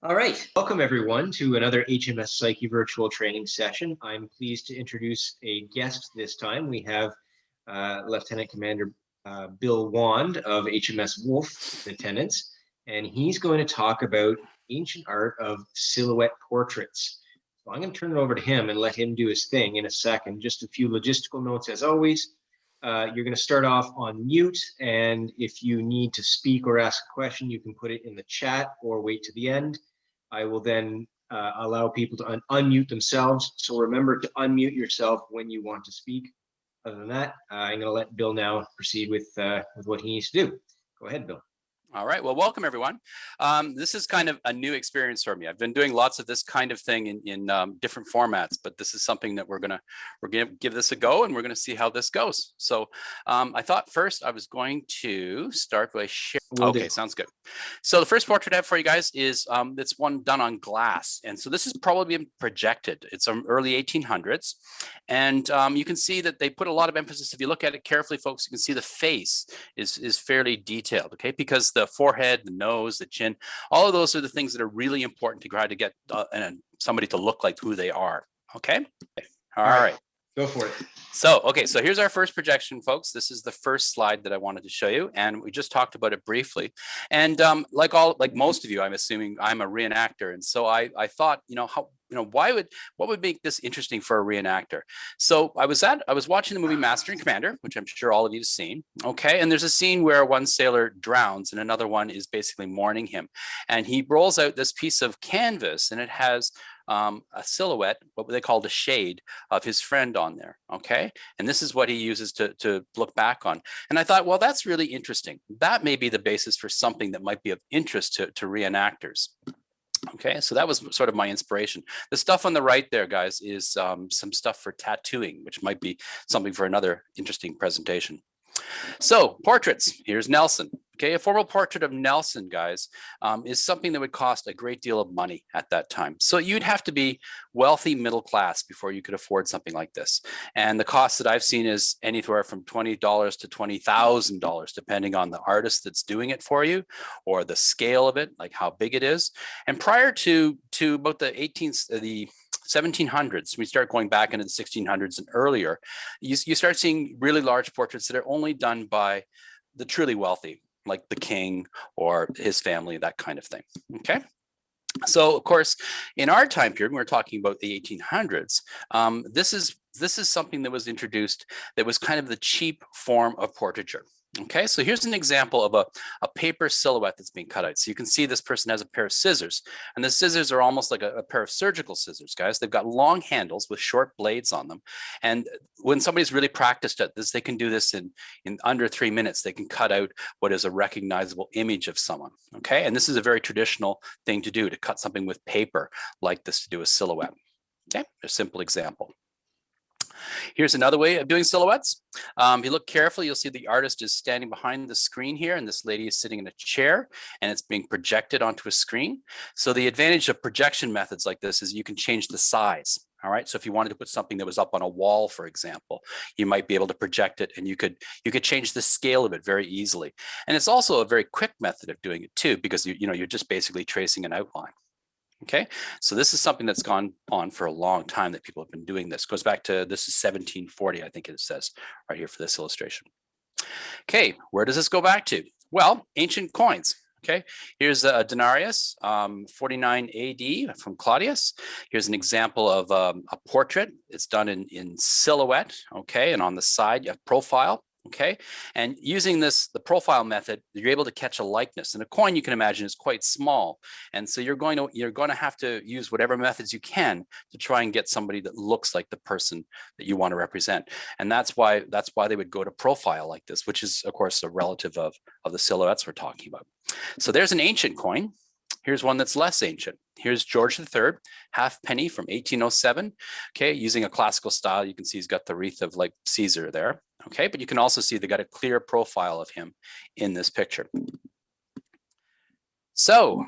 All right, welcome everyone to another HMS Psyche virtual training session. I'm pleased to introduce a guest this time. We have Lieutenant Commander Bill Wand of HMS Wolfe Lieutenants, and he's going to talk about ancient art of silhouette portraits. So I'm going to turn it over to him and let him do his thing in a second. Just a few logistical notes as always. You're going to start off on mute, and if you need to speak or ask a question, you can put it in the chat or wait to the end. I will then allow people to unmute themselves. So remember to unmute yourself when you want to speak. Other than that, I'm going to let Bill now proceed with what he needs to do. Go ahead, Bill. All right, well, welcome everyone. This is kind of a new experience for me. I've been doing lots of this kind of thing in different formats, but this is something that we're gonna give this a go, and we're gonna see how this goes. So I thought first I was going to start by sharing. Okay, sounds good. So the first portrait I have for you guys is it's one done on glass, and so this is probably been projected. It's from early 1800s, and you can see that they put a lot of emphasis. If you look at it carefully, folks, you can see the face is fairly detailed. Okay, because the forehead, the nose, the chin, all of those are the things that are really important to try to get somebody to look like who they are. Okay. All right. Go for it. So, okay, so here's our first projection, folks. This is the first slide that I wanted to show you, and we just talked about it briefly. And like most of you, I'm assuming I'm a reenactor, and so I thought, what would make this interesting for a reenactor? So I was watching the movie Master and Commander, which I'm sure all of you have seen. Okay, and there's a scene where one sailor drowns and another one is basically mourning him, and he rolls out this piece of canvas, and it has a silhouette, what they call the shade of his friend on there. Okay, and this is what he uses to look back on. And I thought, well, that's really interesting. That may be the basis for something that might be of interest to reenactors. Okay, so that was sort of my inspiration. The stuff on the right there, guys, is some stuff for tattooing, which might be something for another interesting presentation. So portraits, here's Nelson. Okay, a formal portrait of Nelson, guys, is something that would cost a great deal of money at that time. So you'd have to be wealthy middle class before you could afford something like this. And the cost that I've seen is anywhere from $20 to $20,000, depending on the artist that's doing it for you or the scale of it, like how big it is. And prior to about the 1700s, we start going back into the 1600s and earlier, you start seeing really large portraits that are only done by the truly wealthy, like the king or his family, that kind of thing. Okay. So of course, in our time period, we're talking about the 1800s. This is something that was introduced that was kind of the cheap form of portraiture. Okay, so here's an example of a paper silhouette that's being cut out. So you can see this person has a pair of scissors, and the scissors are almost like a pair of surgical scissors, guys. They've got long handles with short blades on them. And when somebody's really practiced at this, they can do this in under 3 minutes. They can cut out what is a recognizable image of someone. Okay, and this is a very traditional thing to do, to cut something with paper like this to do a silhouette. Okay, a simple example. Here's another way of doing silhouettes. If you look carefully, you'll see the artist is standing behind the screen here, and this lady is sitting in a chair, and it's being projected onto a screen. So the advantage of projection methods like this is you can change the size. All right, so if you wanted to put something that was up on a wall, for example, you might be able to project it, and you could change the scale of it very easily. And it's also a very quick method of doing it too, because you're just basically tracing an outline. Okay, so this is something that's gone on for a long time that people have been doing this. Goes back to, this is 1740, I think it says right here for this illustration. Okay, where does this go back to? Well, ancient coins. Okay, here's a denarius, 49 AD from Claudius. Here's an example of a portrait. It's done in silhouette, okay, and on the side you have profile. Okay, and using the profile method, you're able to catch a likeness. And a coin, you can imagine, is quite small, and so you're going to have to use whatever methods you can to try and get somebody that looks like the person that you want to represent. And that's why they would go to profile like this, which is of course a relative of the silhouettes we're talking about. So there's an ancient coin. Here's one that's less ancient. Here's George III, half penny from 1807. Okay, using a classical style, you can see he's got the wreath of like Caesar there. Okay, but you can also see they got a clear profile of him in this picture. So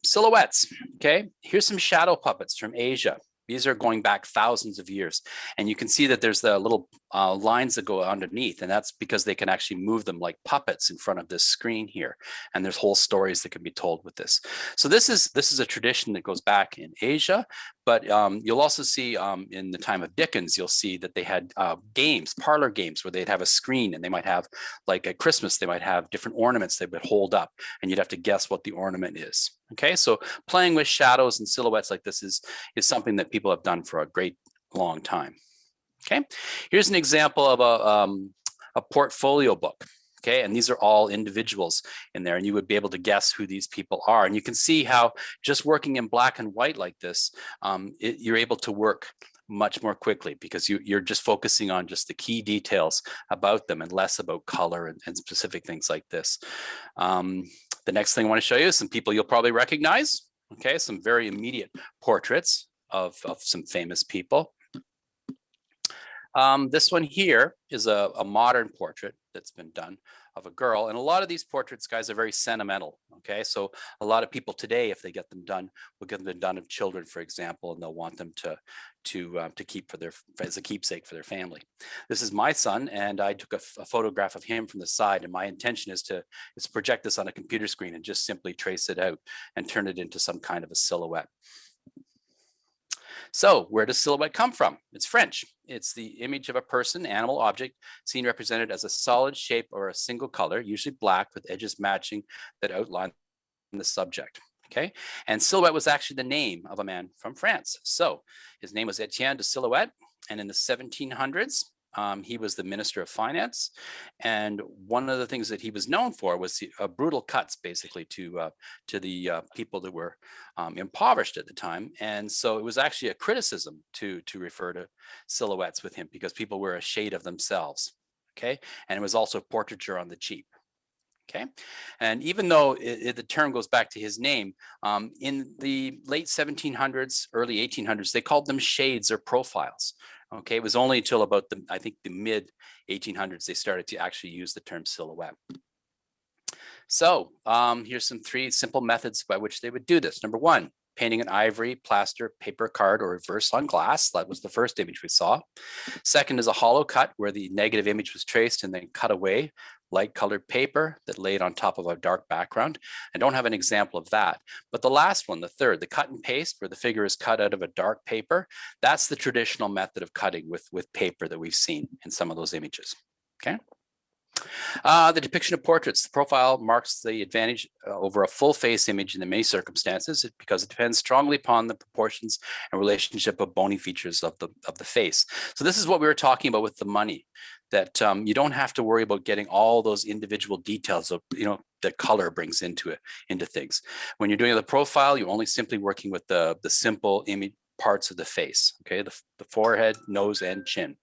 silhouettes. Okay, here's some shadow puppets from Asia. These are going back thousands of years. And you can see that there's the little lines that go underneath, and that's because they can actually move them like puppets in front of this screen here. And there's whole stories that can be told with this. So this is a tradition that goes back in Asia, but you'll also see in the time of Dickens, you'll see that they had games, parlor games, where they'd have a screen, and they might have, like at Christmas, they might have different ornaments they would hold up, and you'd have to guess what the ornament is. Okay, so playing with shadows and silhouettes like this is something that people have done for a great long time. Okay, here's an example of a portfolio book. Okay, and these are all individuals in there, and you would be able to guess who these people are. And you can see how just working in black and white like this, you're able to work much more quickly because you're just focusing on just the key details about them and less about color and specific things like this. The next thing I want to show you is some people you'll probably recognize. Okay, some very immediate portraits of some famous people. This one here is a modern portrait that's been done of a girl. And a lot of these portraits, guys, are very sentimental. Okay, so a lot of people today, if they get them done, will get them done of children, for example, and they'll want them to keep for as a keepsake for their family. This is my son, and I took a photograph of him from the side. And my intention is to project this on a computer screen and just simply trace it out and turn it into some kind of a silhouette. So where does silhouette come from? It's French. It's the image of a person, animal, object, seen represented as a solid shape or a single color, usually black with edges matching that outline the subject. Okay, and silhouette was actually the name of a man from France. So his name was Etienne de Silhouette, and in the 1700s, he was the Minister of Finance, and one of the things that he was known for was brutal cuts, basically, to the people that were impoverished at the time. And so it was actually a criticism to refer to silhouettes with him because people were a shade of themselves. Okay, and it was also portraiture on the cheap. Okay, and even though the term goes back to his name, in the late 1700s, early 1800s, they called them shades or profiles. Okay, it was only until about I think the mid 1800s they started to actually use the term silhouette. So here's some 3 simple methods by which they would do this. Number 1, painting an ivory, plaster, paper card, or reverse on glass. That was the first image we saw. Second is a hollow cut where the negative image was traced and then cut away, light colored paper that laid on top of a dark background. I don't have an example of that, but the last one, the third, the cut and paste where the figure is cut out of a dark paper, that's the traditional method of cutting with paper that we've seen in some of those images. Okay. The depiction of portraits, the profile marks the advantage over a full face image in many circumstances because it depends strongly upon the proportions and relationship of bony features of the face. So this is what we were talking about with the money, that you don't have to worry about getting all those individual details of, that color brings into things. When you're doing the profile, you're only simply working with the simple image parts of the face, okay, the forehead, nose, and chin.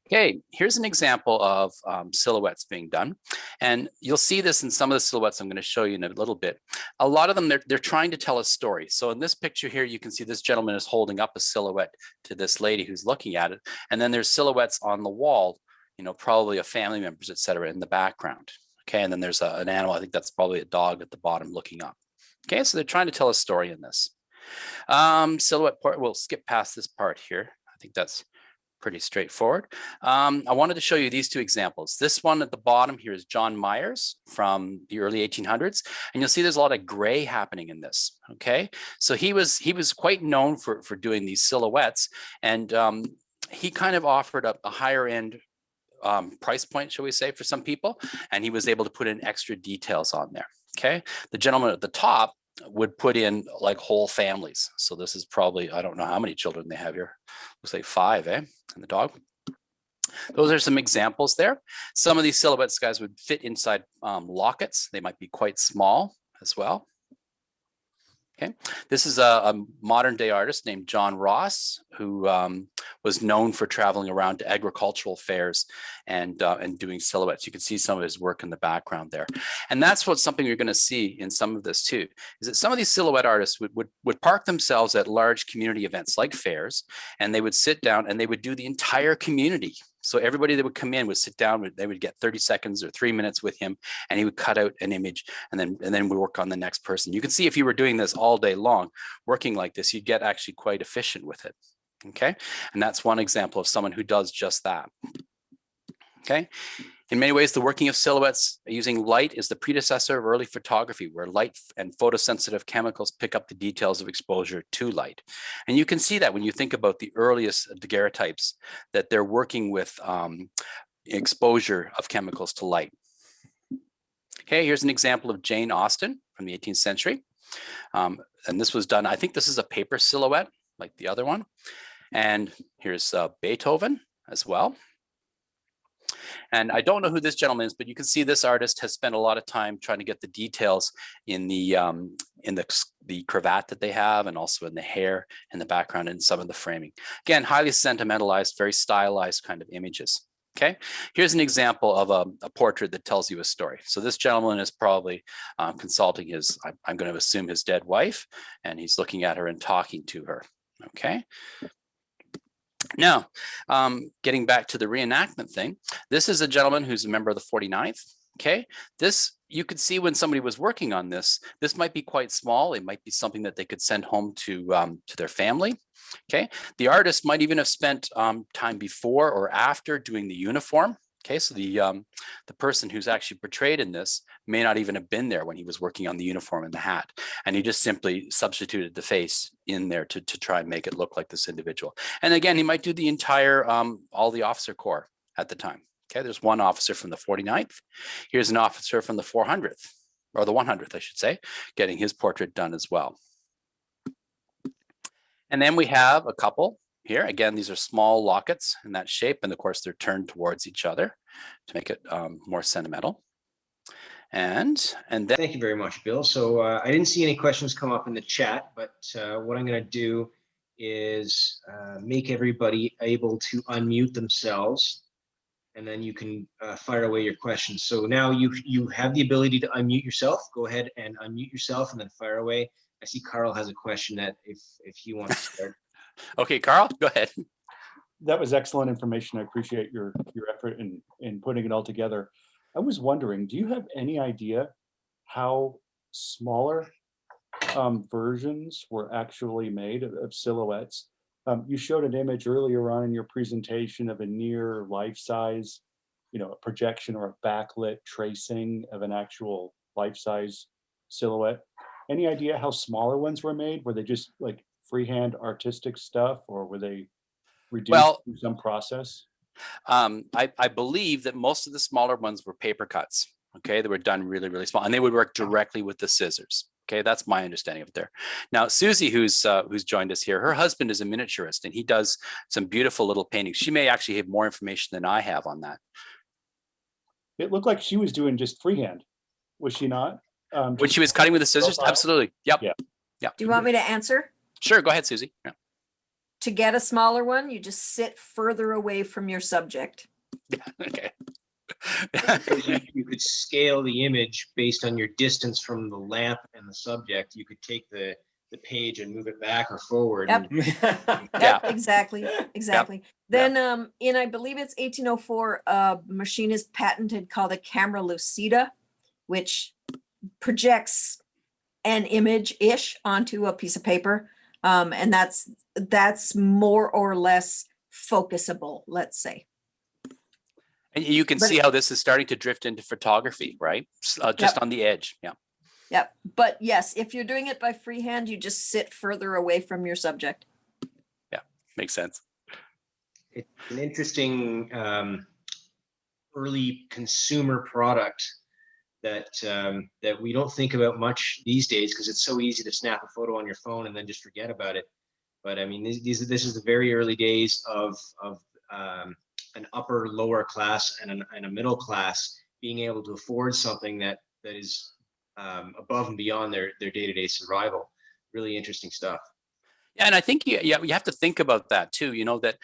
Okay, here's an example of silhouettes being done. And you'll see this in some of the silhouettes I'm going to show you in a little bit. A lot of them, they're trying to tell a story. So in this picture here, you can see this gentleman is holding up a silhouette to this lady who's looking at it. And then there's silhouettes on the wall, probably of family members, et cetera, in the background. Okay, and then there's an animal. I think that's probably a dog at the bottom looking up. Okay, so they're trying to tell a story in this. Silhouette part, we'll skip past this part here. I think that's pretty straightforward. I wanted to show you these 2 examples. This one at the bottom here is John Myers from the early 1800s, and you'll see there's a lot of gray happening in this. Okay, so he was quite known for doing these silhouettes, and he kind of offered a higher end price point, shall we say, for some people, and he was able to put in extra details on there. Okay, the gentleman at the top would put in like whole families. So this is probably, I don't know how many children they have here. Looks like 5, and the dog. Those are some examples there. Some of these silhouettes, guys, would fit inside lockets. They might be quite small as well. Okay, this is a modern day artist named John Ross, who was known for traveling around to agricultural fairs and doing silhouettes. You can see some of his work in the background there. And that's something you're going to see in some of this too, is that some of these silhouette artists would park themselves at large community events like fairs, and they would sit down and they would do the entire community So everybody that would come in would sit down, they would get 30 seconds or 3 minutes with him, and he would cut out an image, and then we work on the next person. You can see if you were doing this all day long, working like this, you'd get actually quite efficient with it. Okay, and that's one example of someone who does just that. Okay. In many ways, the working of silhouettes using light is the predecessor of early photography, where light and photosensitive chemicals pick up the details of exposure to light. And you can see that when you think about the earliest daguerreotypes, that they're working with exposure of chemicals to light. Okay, here's an example of Jane Austen from the 18th century. And this was done, I think this is a paper silhouette, like the other one. And here's Beethoven as well. And I don't know who this gentleman is, but you can see this artist has spent a lot of time trying to get the details in the cravat that they have, and also in the hair in the background and some of the framing. Again, highly sentimentalized, very stylized kind of images. Okay, here's an example of a portrait that tells you a story. So this gentleman is probably consulting his, I'm going to assume his dead wife, and he's looking at her and talking to her. Okay. Now, getting back to the reenactment thing, this is a gentleman who's a member of the 49th. Okay, this, you could see when somebody was working on this, this might be quite small. It might be something that they could send home to their family. Okay, the artist might even have spent time before or after doing the uniform. Okay, so the person who's actually portrayed in this may not even have been there when he was working on the uniform and the hat, and he just simply substituted the face in there to try and make it look like this individual. And again, he might do the entire all the officer corps at the time. Okay, there's one officer from the 49th. Here's an officer from the 400th, or the 100th, I should say, getting his portrait done as well. And then we have a couple here. Again, these are small lockets in that shape, and of course they're turned towards each other to make it more sentimental. And then thank you very much, Bill. So I didn't see any questions come up in the chat, but what I'm going to do is make everybody able to unmute themselves, and then you can fire away your questions. So now you have the ability to unmute yourself. Go ahead and unmute yourself and then fire away. I see Carl has a question that if he wants to start. Okay, Carl, go ahead. That was excellent information. I appreciate your effort in putting it all together. I was wondering, do you have any idea how smaller versions were actually made of silhouettes? You showed an image earlier on in your presentation of a near life-size, a projection or a backlit tracing of an actual life-size silhouette. Any idea how smaller ones were made? Were they just like freehand artistic stuff, or were they reduced through some process? I believe that most of the smaller ones were paper cuts. Okay, they were done really, really small, and they would work directly with the scissors. Okay, that's my understanding of it there. Now, Susie, who's joined us here, her husband is a miniaturist, and he does some beautiful little paintings. She may actually have more information than I have on that. It looked like she was doing just freehand, was she not? When she was cutting with the scissors? profile? Absolutely. Yep. Yeah. Yep. Do you want me to answer? Sure, go ahead, Susie. Yeah. To get a smaller one, you just sit further away from your subject. Yeah. Okay. You could scale the image based on your distance from the lamp and the subject. You could take the page and move it back or forward. Yep. And, Yeah. Exactly. Then in, I believe it's 1804, a machinist patented called a camera lucida, which projects an image-ish onto a piece of paper. And that's more or less focusable, let's say. And you can see how this is starting to drift into photography, right? Just on the edge. Yeah. Yep. But yes, if you're doing it by freehand, you just sit further away from your subject. Yeah, makes sense. it's an interesting early consumer product that that we don't think about much these days because it's so easy to snap a photo on your phone and then just forget about it. But I mean, this is the very early days of an upper lower class and a middle class being able to afford something that is above and beyond their day-to-day survival. Really interesting stuff. Yeah, and I think you have to think about that too. You know, that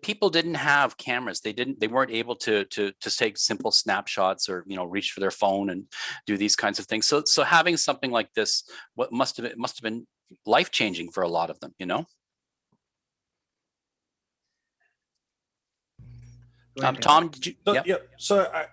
people didn't have cameras. They weren't able to take simple snapshots or reach for their phone and do these kinds of things. So having something like this, what must have been life-changing for a lot of them. Go ahead, Tom, did you? So, Yep. yeah, so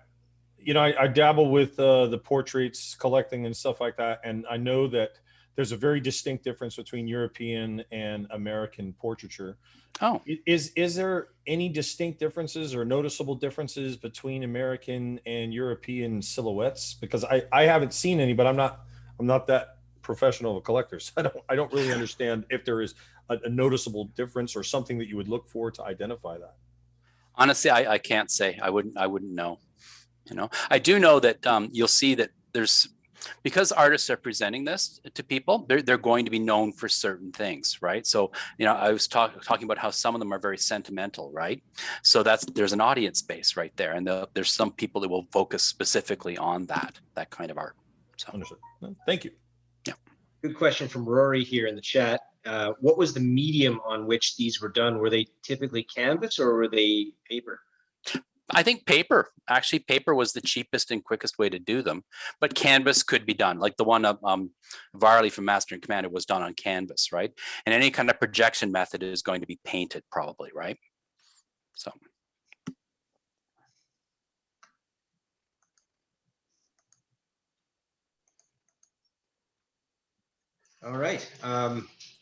I dabble with the portraits collecting and stuff like that, and I know that there's a very distinct difference between European and American portraiture. Oh, Is there any distinct differences or noticeable differences between American and European silhouettes? Because I haven't seen any, but I'm not that professional of a collector, so I don't really understand if there is a noticeable difference or something that you would look for to identify that. honestly, I can't say. I wouldn't know. I do know that you'll see that there's, because artists are presenting this to people, they're going to be known for certain things, right? So, I was talking about how some of them are very sentimental, right? So there's an audience base right there, and there's some people that will focus specifically on that kind of art. So, Understood. Thank you. Yeah. Good question from Rory here in the chat. What was the medium on which these were done? Were they typically canvas or were they paper? I think paper. Actually, paper was the cheapest and quickest way to do them, but canvas could be done. Like the one of Varley from Master and Commander was done on canvas, right? And any kind of projection method is going to be painted, probably, right? So. All right.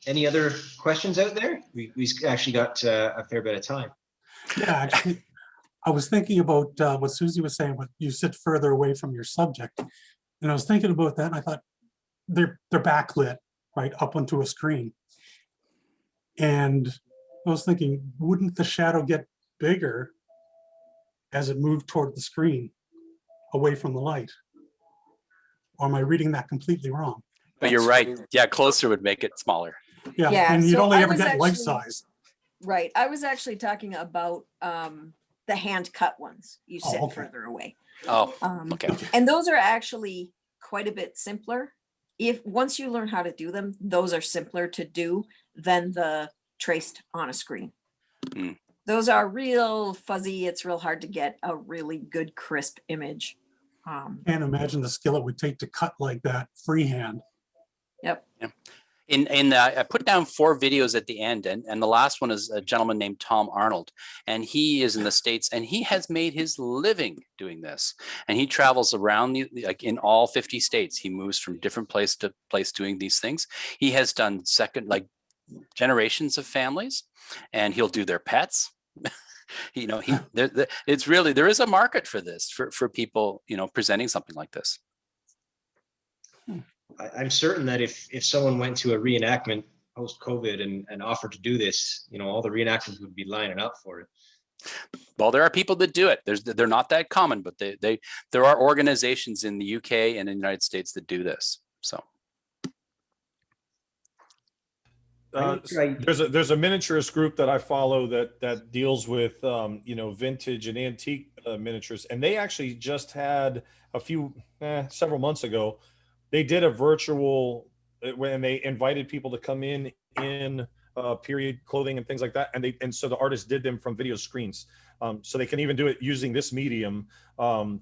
Any other questions out there? We actually got a fair bit of time. Yeah, actually, I was thinking about what Susie was saying, but you sit further away from your subject. And I was thinking about that, and I thought they're backlit, right, up onto a screen. And I was thinking, wouldn't the shadow get bigger as it moved toward the screen, away from the light? Or am I reading that completely wrong? But you're right. Yeah, closer would make it smaller. Yeah, Yeah, and you'd so only I ever was get life actually- size. Right. I was actually talking about the hand cut ones. You Oh, sit okay. further away. Oh, Okay. okay. And those are actually quite a bit simpler. Once you learn how to do them, those are simpler to do than the traced on a screen. Mm. Those are real fuzzy. It's real hard to get a really good crisp image. Can't imagine the skill it would take to cut like that freehand. Yep. Yeah. I put down 4 videos at the end, and the last one is a gentleman named Tom Arnold, and he is in the States, and he has made his living doing this, and he travels around like in all 50 states. He moves from different place to place doing these things. He has done generations of families, and he'll do their pets. It's really, there is a market for this, for people, presenting something like this. I'm certain that if someone went to a reenactment post-COVID and offered to do this, all the reenactors would be lining up for it. Well, there are people that do it. They're not that common, but there are organizations in the UK and in the United States that do this. So. There's a miniaturist group that I follow that deals with vintage and antique miniatures, and they actually just had several months ago. They did a virtual when they invited people to come in period clothing and things like that, and so the artists did them from video screens. So they can even do it using this medium.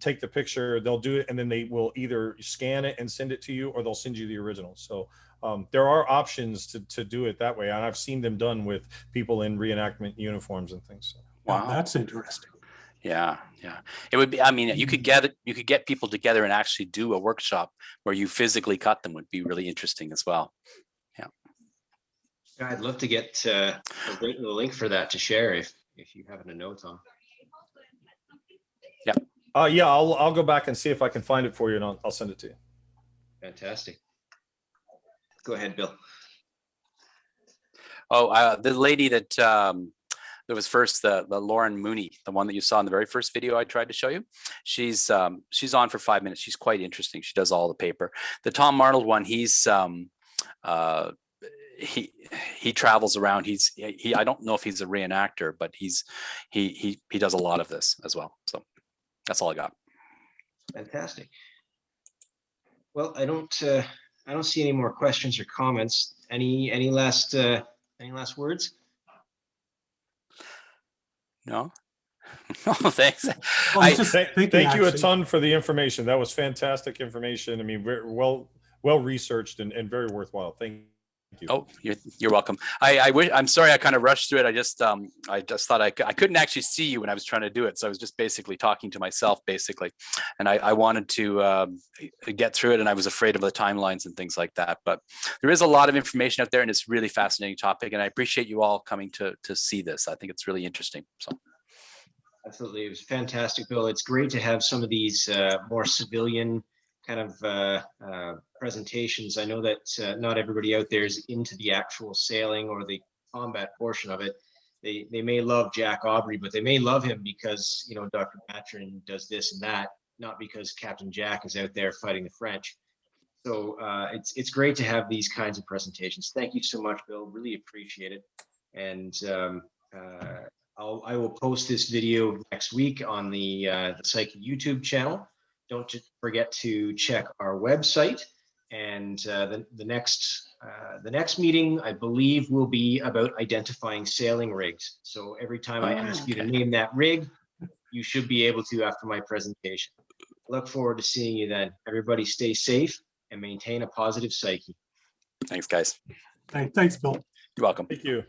Take the picture, they'll do it, and then they will either scan it and send it to you, or they'll send you the original. So there are options to do it that way, and I've seen them done with people in reenactment uniforms and things. So. Wow, that's interesting. Yeah. It would be. I mean, you could get people together and actually do a workshop where you physically cut them. Would be really interesting as well. Yeah. I'd love to get the link for that to share if you happen to know, Tom. Yeah. Yeah, I'll go back and see if I can find it for you, and I'll send it to you. Fantastic. Go ahead, Bill. Oh, the lady that was first, the Lauren Mooney, the one that you saw in the very first video I tried to show you. She's on for 5 minutes. She's quite interesting. She does all the paper. The Tom Arnold one, he's he travels around. I don't know if he's a reenactor, but he does a lot of this as well. So that's all I got. Fantastic. Well, I don't see any more questions or comments. Any last words? No. No, thanks. Well, I was just thinking, Thank you a actually, ton for the information. That was fantastic information. I mean, very well researched and very worthwhile. Thank you. Thank you. Oh, you're welcome. I'm sorry I kind of rushed through it. I just thought I couldn't actually see you when I was trying to do it. So I was just basically talking to myself basically. And I wanted to get through it, and I was afraid of the timelines and things like that. But there is a lot of information out there, and it's a really fascinating topic. And I appreciate you all coming to see this. I think it's really interesting. So. Absolutely. It was fantastic, Bill. It's great to have some of these more civilian kind of presentations. I know that not everybody out there is into the actual sailing or the combat portion of it. They may love Jack Aubrey, but they may love him because, you know, Dr. Matron does this and that, not because Captain Jack is out there fighting the French. So it's great to have these kinds of presentations. Thank you so much, Bill. Really appreciate it. And I will post this video next week on the Psyche YouTube channel. Don't forget to check our website. And the next meeting, I believe, will be about identifying sailing rigs. So every time I ask you to name that rig, you should be able to after my presentation. Look forward to seeing you then. Everybody stay safe and maintain a positive psyche. Thanks, guys. Thanks, Bill. You're welcome. Thank you.